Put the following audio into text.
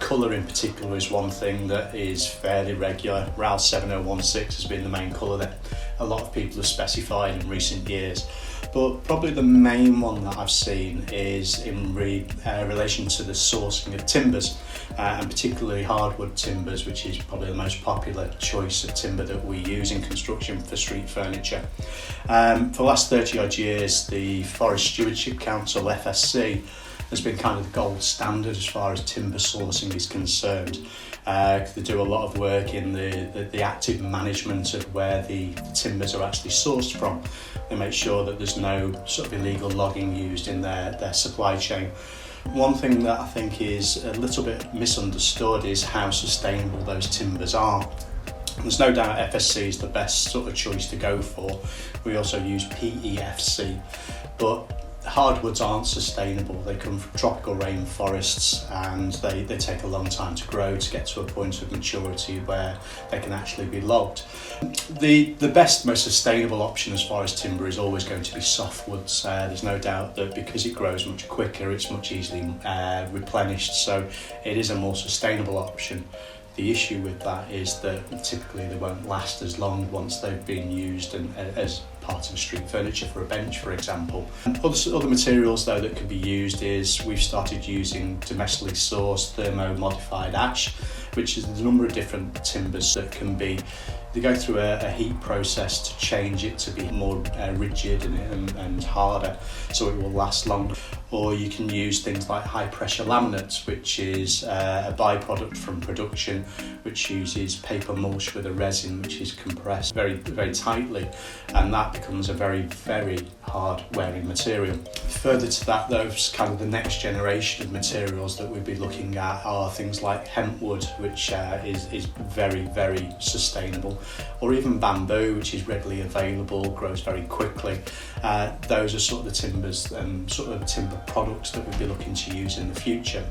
colour in particular is one thing that is fairly regular. RAL 7016 has been the main colour that a lot of people have specified in recent years. But probably the main one that I've seen is in relation to the sourcing of timbers, and particularly hardwood timbers, which is probably the most popular choice of timber that we use in construction for street furniture. For the last 30 odd years, the Forest Stewardship Council, FSC, has been kind of the gold standard as far as timber sourcing is concerned. They do a lot of work in the active management of where the timbers are actually sourced from. They make sure that there's no sort of illegal logging used in their supply chain. One thing that I think is a little bit misunderstood is how sustainable those timbers are. There's no doubt FSC is the best sort of choice to go for. We also use PEFC, but hardwoods aren't sustainable. They come from tropical rainforests and they take a long time to grow to get to a point of maturity where they can actually be logged. The best, most sustainable option as far as timber is always going to be softwoods. There's no doubt that because it grows much quicker, it's much easily replenished, so it is a more sustainable option. The issue with that is that typically they won't last as long once they've been used as part of street furniture for a bench, for example. Other materials though that can be used is we've started using domestically sourced thermo-modified ash, which is a number of different timbers that can be, they go through a heat process to change it to be more rigid and harder, so it will last longer. Or you can use things like high pressure laminates, which is a byproduct from production, which uses paper mulch with a resin which is compressed very, very tightly, and that becomes a very, very hard wearing material. Further to that though, kind of the next generation of materials that we'd be looking at are things like hempwood, which is very, very sustainable, or even bamboo, which is readily available, grows very quickly. Those are sort of the timbers and sort of timber products that we'll be looking to use in the future.